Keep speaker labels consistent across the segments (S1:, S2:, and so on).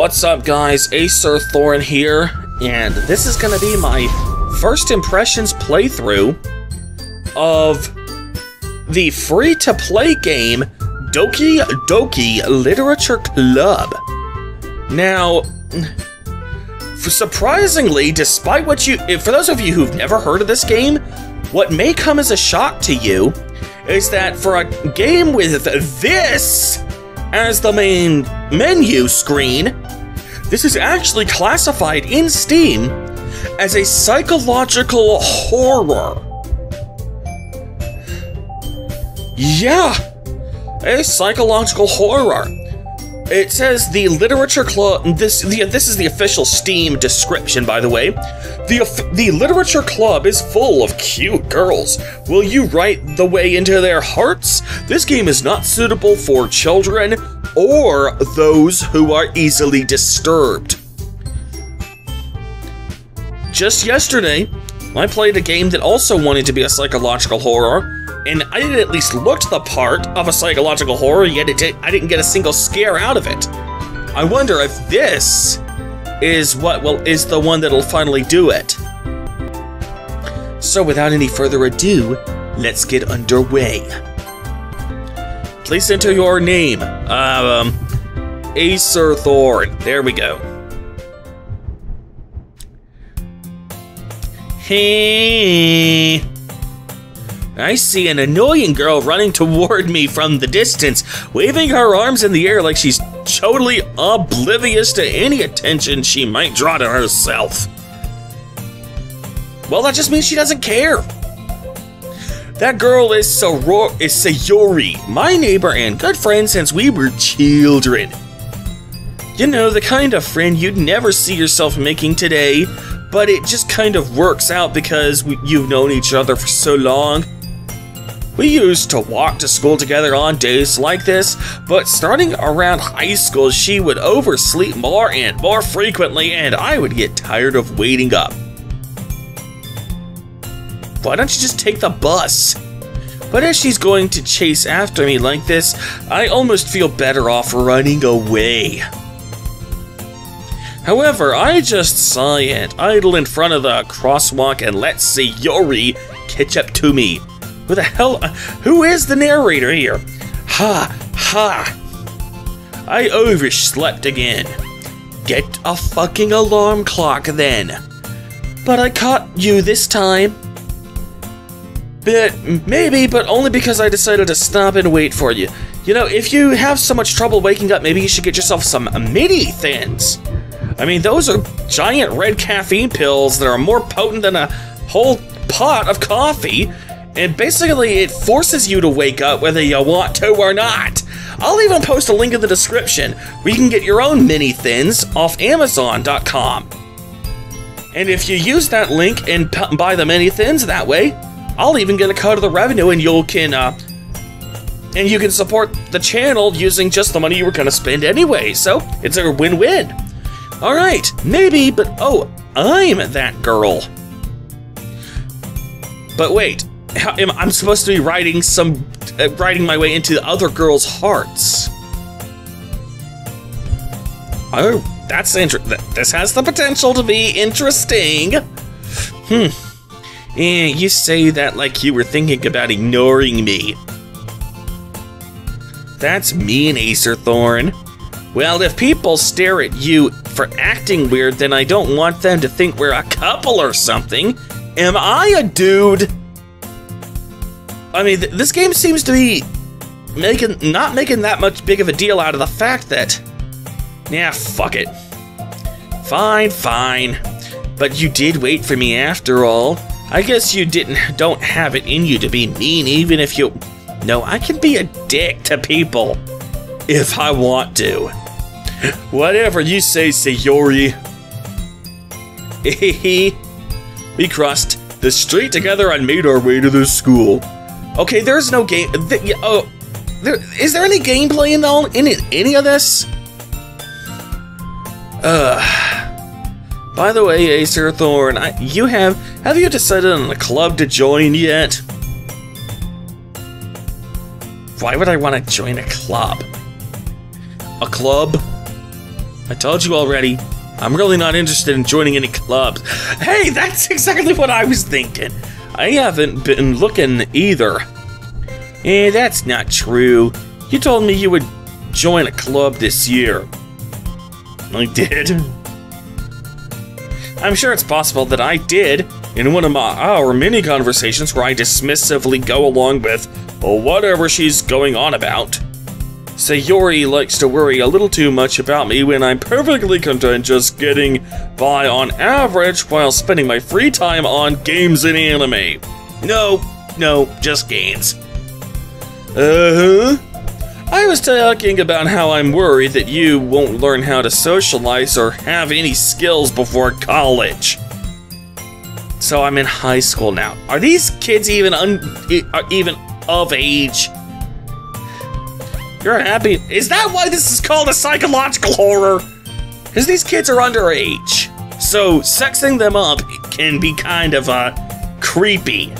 S1: What's up, guys? Acer Thorin here, and this is gonna be my first impressions playthrough of the free-to-play game Doki Doki Literature Club. Now, surprisingly, despite what for those of you who've never heard of this game, what may come as a shock to you is that for a game with this as the main menu screen, this is actually classified in Steam as a psychological horror. Yeah, a psychological horror. It says the Literature Club, this is the official Steam description, by the way. The Literature Club is full of cute girls. Will you write the way into their hearts? This game is not suitable for children or those who are easily disturbed. Just yesterday, I played a game that also wanted to be a psychological horror, and I didn't at least look the part of a psychological horror, yet I didn't get a single scare out of it. I wonder if this is is the one that'll finally do it. So without any further ado, let's get underway. Please enter your name. Acer Thorin. There we go. Hey. I see an annoying girl running toward me from the distance, waving her arms in the air like she's totally oblivious to any attention she might draw to herself. Well, that just means she doesn't care. That girl is Sayori, my neighbor and good friend since we were children. You know, the kind of friend you'd never see yourself making today, but it just kind of works out because you've known each other for so long. We used to walk to school together on days like this, but starting around high school, she would oversleep more and more frequently, and I would get tired of waiting up. Why don't you just take the bus? But as she's going to chase after me like this, I almost feel better off running away. However, I just silent, idle in front of the crosswalk and let Sayori catch up to me. Who the hell? Who is the narrator here? Ha! Ha! I overslept again. Get a fucking alarm clock then. But I caught you this time. Maybe, but only because I decided to stop and wait for you. You know, if you have so much trouble waking up, maybe you should get yourself some mini thins. I mean, those are giant red caffeine pills that are more potent than a whole pot of coffee. And basically, it forces you to wake up whether you want to or not. I'll even post a link in the description where you can get your own mini thins off Amazon.com. And if you use that link and buy the mini thins that way, I'll even get a cut of the revenue, and you can support the channel using just the money you were gonna spend anyway. So it's a win-win. All right, maybe, but oh, I'm that girl. But wait. I'm supposed to be writing my way into other girls' hearts. Oh, that's interesting. This has the potential to be interesting. You say that like you were thinking about ignoring me. That's mean, Acer Thorin. Well, if people stare at you for acting weird, then I don't want them to think we're a couple or something. Am I a dude? I mean, this game seems to be not making that much big of a deal out of the fact that, yeah, fuck it. Fine. But you did wait for me after all. I guess you don't have it in you to be mean, even if you. No, I can be a dick to people if I want to. Whatever you say, Sayori. We crossed the street together and made our way to the school. Okay, there's no game. Is there any gameplay in any of this? By the way, Acer Thorin, have you decided on a club to join yet? Why would I want to join a club? A club? I told you already, I'm really not interested in joining any clubs. Hey, that's exactly what I was thinking. I haven't been looking either. That's not true. You told me you would join a club this year. I did. I'm sure it's possible that I did in one of our mini conversations where I dismissively go along with whatever she's going on about. Sayori likes to worry a little too much about me when I'm perfectly content just getting by on average while spending my free time on games and anime. No, just games. I was talking about how I'm worried that you won't learn how to socialize or have any skills before college. So I'm in high school now. Are these kids even of age? You're happy? Is that why this is called a psychological horror? Because these kids are underage. So sexing them up can be kind of creepy.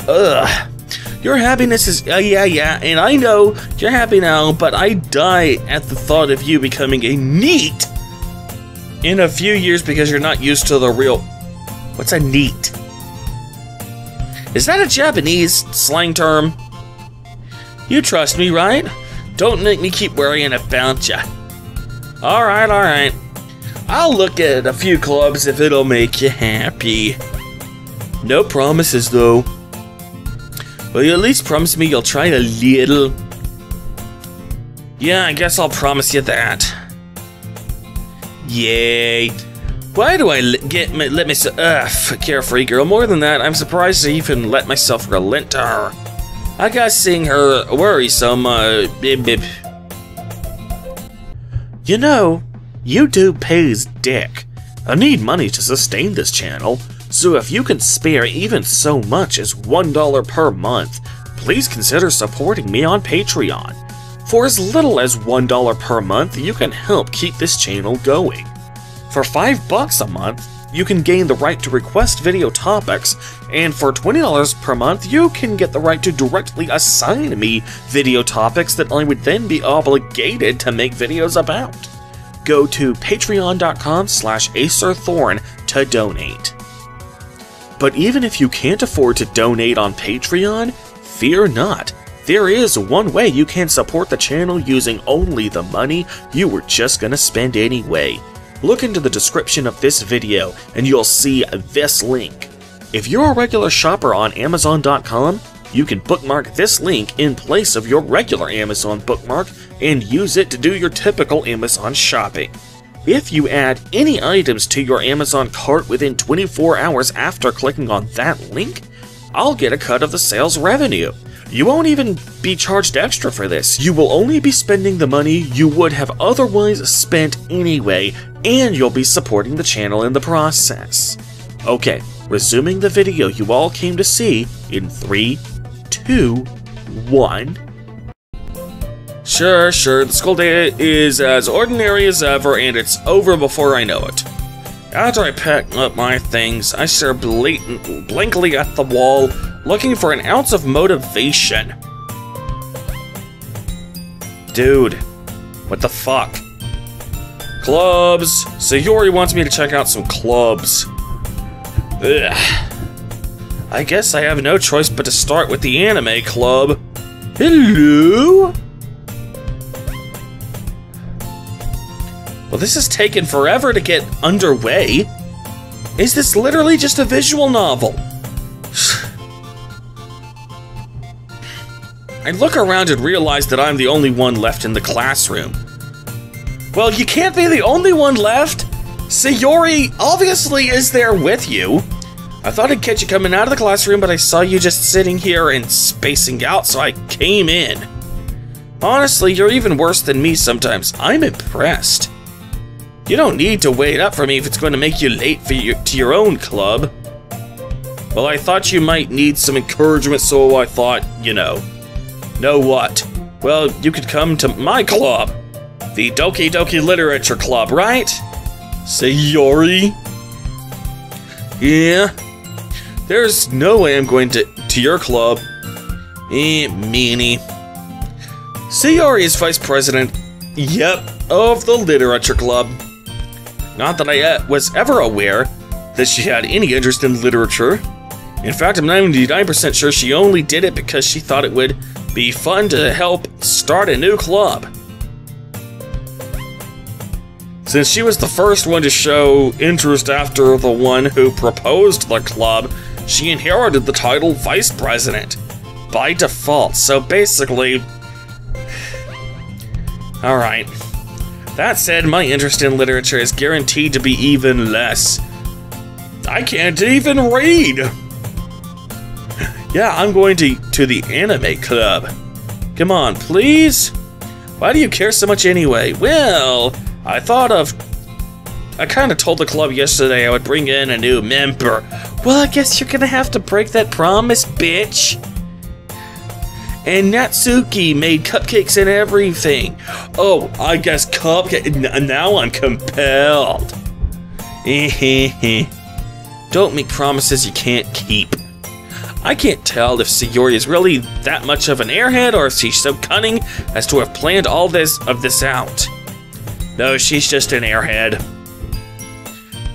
S1: Ugh. Your happiness is, yeah, and I know you're happy now, but I die at the thought of you becoming a NEET in a few years because you're not used to the real... What's a NEET? Is that a Japanese slang term? You trust me, right? Don't make me keep worrying about ya. Alright. I'll look at a few clubs if it'll make you happy. No promises, though. Will you at least promise me you'll try a little? Yeah, I guess I'll promise you that. Yay. Why do I let myself... carefree girl. More than that, I'm surprised I even let myself relent to her. I got seeing her worrisome, You know, YouTube pays dick. I need money to sustain this channel, so if you can spare even so much as $1 per month, please consider supporting me on Patreon. For as little as $1 per month, you can help keep this channel going. For $5 a month, you can gain the right to request video topics, and for $20 per month, you can get the right to directly assign me video topics that I would then be obligated to make videos about. Go to patreon.com/acerthorn to donate. But even if you can't afford to donate on Patreon, fear not. There is one way you can support the channel using only the money you were just gonna spend anyway. Look into the description of this video and you'll see this link. If you're a regular shopper on Amazon.com, you can bookmark this link in place of your regular Amazon bookmark and use it to do your typical Amazon shopping. If you add any items to your Amazon cart within 24 hours after clicking on that link, I'll get a cut of the sales revenue. You won't even be charged extra for this. You will only be spending the money you would have otherwise spent anyway, and you'll be supporting the channel in the process. Okay, resuming the video you all came to see in 3, 2, 1. Sure, the school day is as ordinary as ever, and it's over before I know it. After I pack up my things, I stare blankly at the wall, looking for an ounce of motivation. Dude, what the fuck? Clubs. Sayori wants me to check out some clubs. Ugh. I guess I have no choice but to start with the anime club. Hello? Well, this is taking forever to get underway. Is this literally just a visual novel? I look around and realize that I'm the only one left in the classroom. Well, you can't be the only one left. Sayori obviously is there with you. I thought I'd catch you coming out of the classroom, but I saw you just sitting here and spacing out, so I came in. Honestly, you're even worse than me sometimes. I'm impressed. You don't need to wait up for me if it's going to make you late to your own club. Well, I thought you might need some encouragement, so I thought, you know. Know what? Well, you could come to my club. The Doki Doki Literature Club, right? Sayori? Yeah. There's no way I'm going to your club. Meanie. Sayori is vice president. Yep, of the Literature Club. Not that I was ever aware that she had any interest in literature. In fact, I'm 99% sure she only did it because she thought it would be fun to help start a new club. Since she was the first one to show interest after the one who proposed the club, she inherited the title Vice President by default. So basically... Alright. That said, my interest in literature is guaranteed to be even less. I can't even read! Yeah, I'm going to the anime club. Come on, please? Why do you care so much anyway? Well, I kinda told the club yesterday I would bring in a new member. Well, I guess you're gonna have to break that promise, bitch. And Natsuki made cupcakes and everything. Oh, I guess now I'm compelled. Don't make promises you can't keep. I can't tell if Sayori is really that much of an airhead or if she's so cunning as to have planned all of this out. No, she's just an airhead.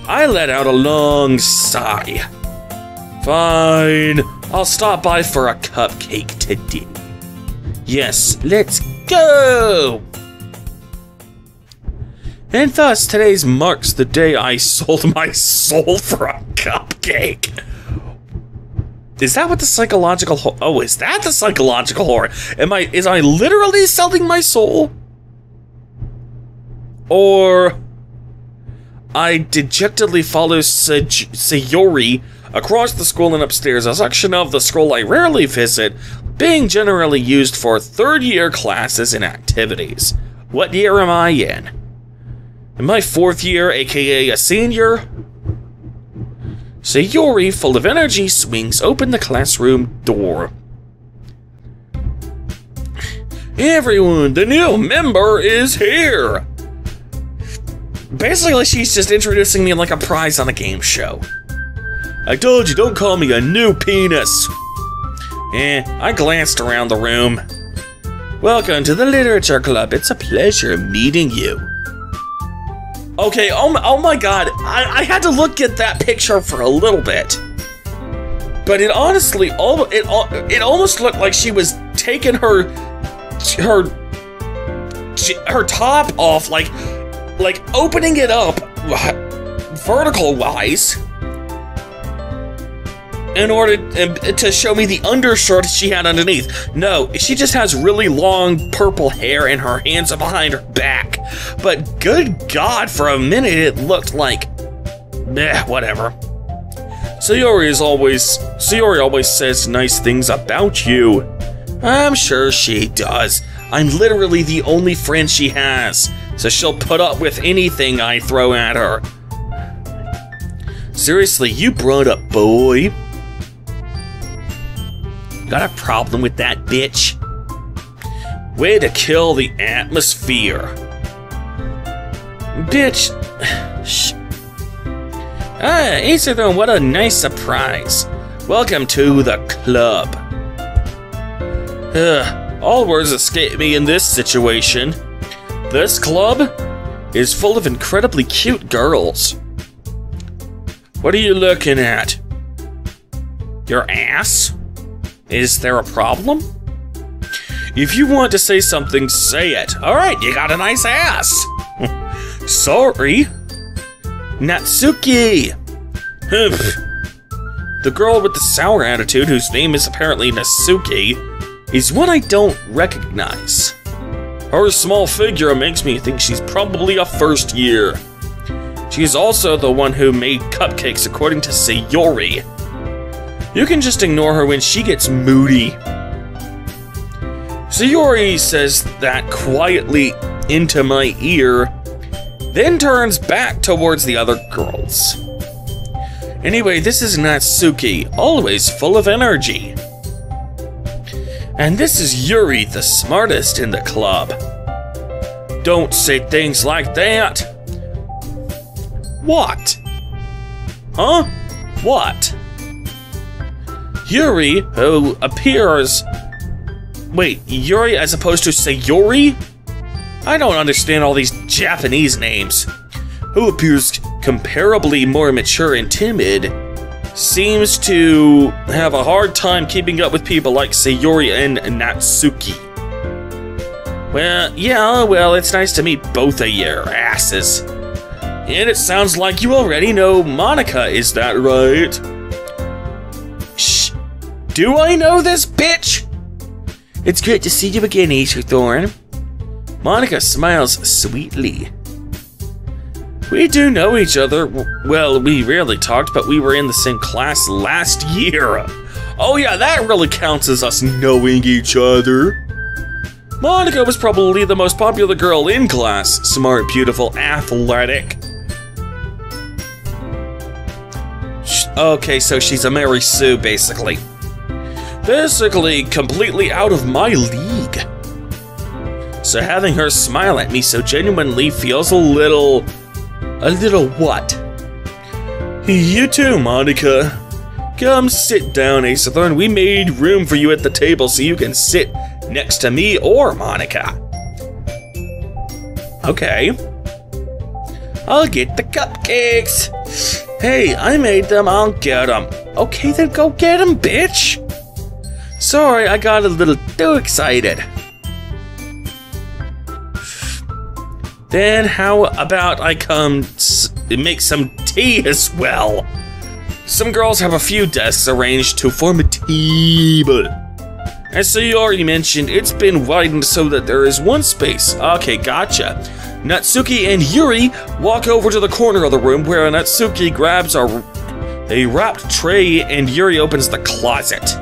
S1: I let out a long sigh. Fine, I'll stop by for a cupcake today. Yes, let's go! And thus, today's marks the day I sold my soul for a cupcake. Is that what the psychological horror? Oh, is that the psychological horror? Is I literally selling my soul? Or I dejectedly follow Sayori across the school and upstairs, a section of the school I rarely visit, being generally used for third-year classes and activities. What year am I in? Am I fourth year, aka a senior? Sayori, full of energy, swings open the classroom door. Everyone, the new member is here! Basically, she's just introducing me like a prize on a game show. I told you, don't call me a new penis. I glanced around the room. Welcome to the Literature Club. It's a pleasure meeting you. Okay, oh my god, I had to look at that picture for a little bit. But it honestly, it almost looked like she was taking her top off, like opening it up vertical-wise in order to show me the undershirt she had underneath. No, she just has really long purple hair and her hands are behind her back. But good God, for a minute it looked like... whatever. Sayori always says nice things about you. I'm sure she does. I'm literally the only friend she has, so she'll put up with anything I throw at her. Seriously, you brought up boy? Got a problem with that bitch? Way to kill the atmosphere. Bitch. Shh. Ah, Aetherthrone, what a nice surprise. Welcome to the club. All words escape me in this situation. This club is full of incredibly cute girls. What are you looking at? Your ass? Is there a problem? If you want to say something, say it. Alright, you got a nice ass. Sorry. Natsuki. The girl with the sour attitude, whose name is apparently Natsuki, is one I don't recognize. Her small figure makes me think she's probably a first year. She is also the one who made cupcakes, according to Sayori. You can just ignore her when she gets moody. Sayori says that quietly into my ear, then turns back towards the other girls. Anyway, this is Natsuki, always full of energy. And this is Yuri, the smartest in the club. Don't say things like that. What? Huh? What? Yuri, who appears... Wait, Yuri as opposed to Sayori? I don't understand all these Japanese names. Who appears comparably more mature and timid, seems to have a hard time keeping up with people like Sayori and Natsuki. Well, it's nice to meet both of your asses. And it sounds like you already know Monica, is that right? Shh. Do I know this, bitch? It's great to see you again, Aetherthorn. Monica smiles sweetly. We do know each other. Well, we rarely talked, but we were in the same class last year. Oh yeah, that really counts as us knowing each other. Monica was probably the most popular girl in class. Smart, beautiful, athletic. Okay, so she's a Mary Sue, basically. Basically, completely out of my league. So having her smile at me so genuinely feels a little what? You too, Monica. Come sit down, Aetherthorn. We made room for you at the table so you can sit next to me or Monica. Okay. I'll get the cupcakes. Hey, I made them, I'll get them. Okay, then go get them, bitch. Sorry, I got a little too excited. Then how about I come make some tea as well? Some girls have a few desks arranged to form a table. As Sayori mentioned, it's been widened so that there is one space. Okay, gotcha. Natsuki and Yuri walk over to the corner of the room where Natsuki grabs a wrapped tray and Yuri opens the closet.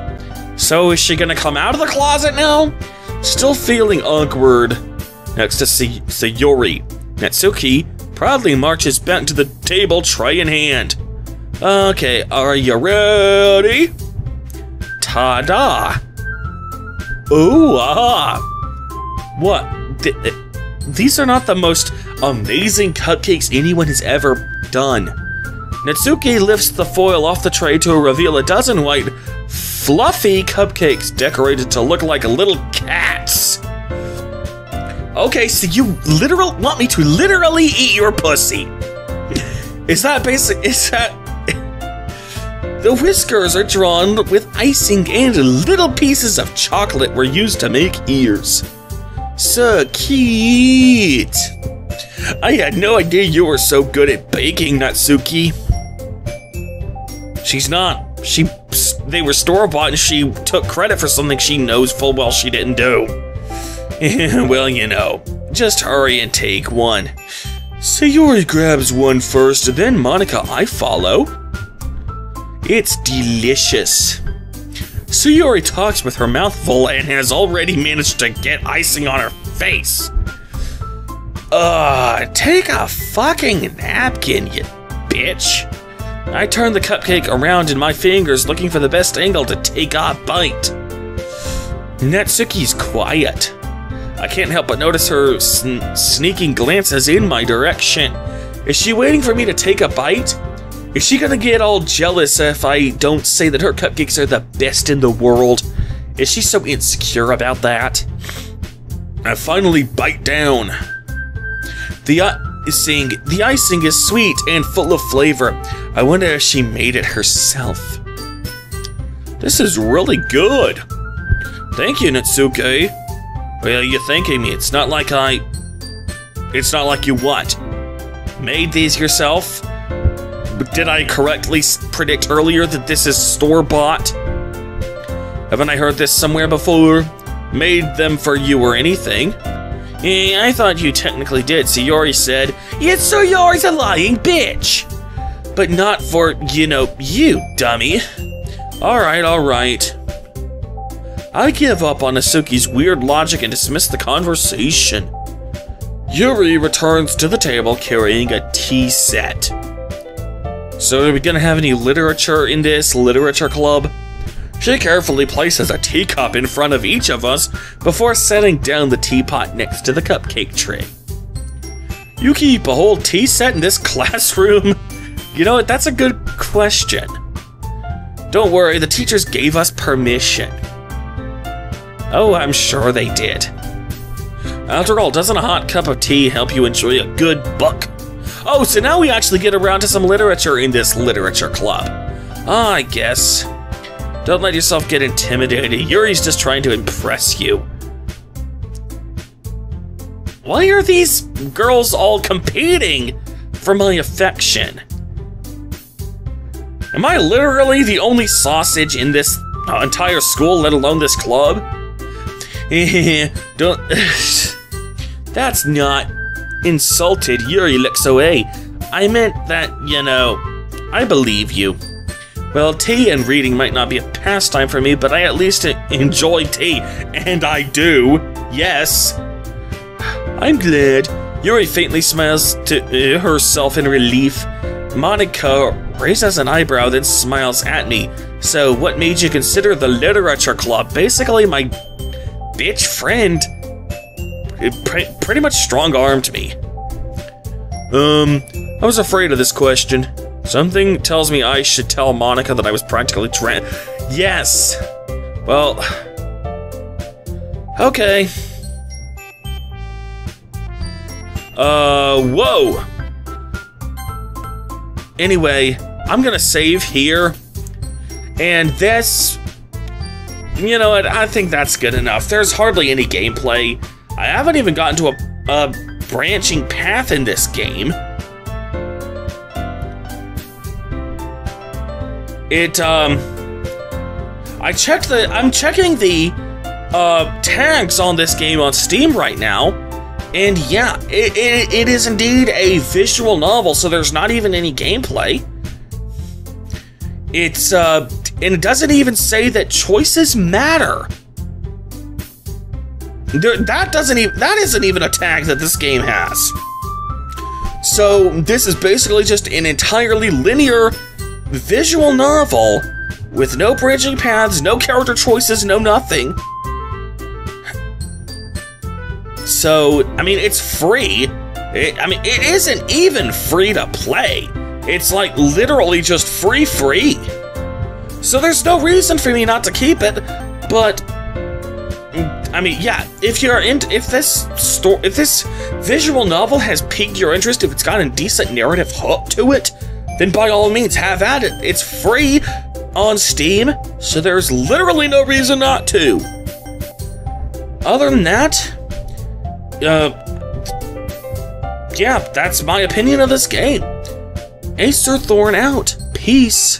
S1: So is she gonna come out of the closet now? Still feeling awkward next to Sayori. Natsuki proudly marches back to the table, tray in hand. Okay, are you ready? Ta-da! Ooh, ah! What? These are not the most amazing cupcakes anyone has ever done. Natsuki lifts the foil off the tray to reveal a dozen white, fluffy cupcakes decorated to look like little cats. Okay, so you want me to literally eat your pussy. Is that basic? Is that... The whiskers are drawn with icing and little pieces of chocolate were used to make ears. So cute. I had no idea you were so good at baking, Natsuki. She's not. They were store-bought and she took credit for something she knows full well she didn't do. Well, you know, just hurry and take one. Sayori grabs one first, then Monica, I follow. It's delicious. Sayori talks with her mouth full and has already managed to get icing on her face. Take a fucking napkin, you bitch. I turn the cupcake around in my fingers looking for the best angle to take a bite. Natsuki's quiet. I can't help but notice her sneaking glances in my direction. Is she waiting for me to take a bite? Is she gonna get all jealous if I don't say that her cupcakes are the best in the world? Is she so insecure about that? I finally bite down. The icing is sweet and full of flavor. I wonder if she made it herself. This is really good. Thank you, Natsuki. Well, you're thanking me. It's not like you what? Made these yourself? Did I correctly predict earlier that this is store-bought? Haven't I heard this somewhere before? Made them for you or anything? I thought you technically did. Sayori said, "It's Sayori's a lying bitch." But not for, you know, you, dummy. Alright. I give up on Natsuki's weird logic and dismiss the conversation. Yuri returns to the table carrying a tea set. So are we gonna have any literature in this literature club? She carefully places a teacup in front of each of us before setting down the teapot next to the cupcake tray. You keep a whole tea set in this classroom? You know what, that's a good question. Don't worry, the teachers gave us permission. Oh, I'm sure they did. After all, doesn't a hot cup of tea help you enjoy a good book? Oh, so now we actually get around to some literature in this literature club. I guess. Don't let yourself get intimidated. Yuri's just trying to impress you. Why are these girls all competing for my affection? Am I literally the only sausage in this entire school, let alone this club? Don't... That's not insulted. Yuri looks away. I meant that, you know, I believe you. Well, tea and reading might not be a pastime for me, but I at least enjoy tea. And I do. Yes. I'm glad. Yuri faintly smiles to herself in relief. Monika raises an eyebrow, then smiles at me. So, what made you consider the literature club? Basically, my bitch friend pretty much strong-armed me. I was afraid of this question. Something tells me I should tell Monika that I was practically Yes. Well. Okay. Whoa. Anyway, I'm gonna save here. And this, you know what, I think that's good enough. There's hardly any gameplay. I haven't even gotten to a branching path in this game. I'm checking the tags on this game on Steam right now, and yeah, it is indeed a visual novel, so there's not even any gameplay. And it doesn't even say that choices matter. That isn't even a tag that this game has. So this is basically just an entirely linear visual novel with no branching paths, no character choices, no nothing. So, I mean, it's free. It isn't even free to play. It's like literally just free. So there's no reason for me not to keep it, but I mean, yeah, if this visual novel has piqued your interest, if it's got a decent narrative hook to it, then by all means, have at it. It's free on Steam, so there's literally no reason not to. Other than that, yeah, that's my opinion of this game. Acer Thorn out. Peace.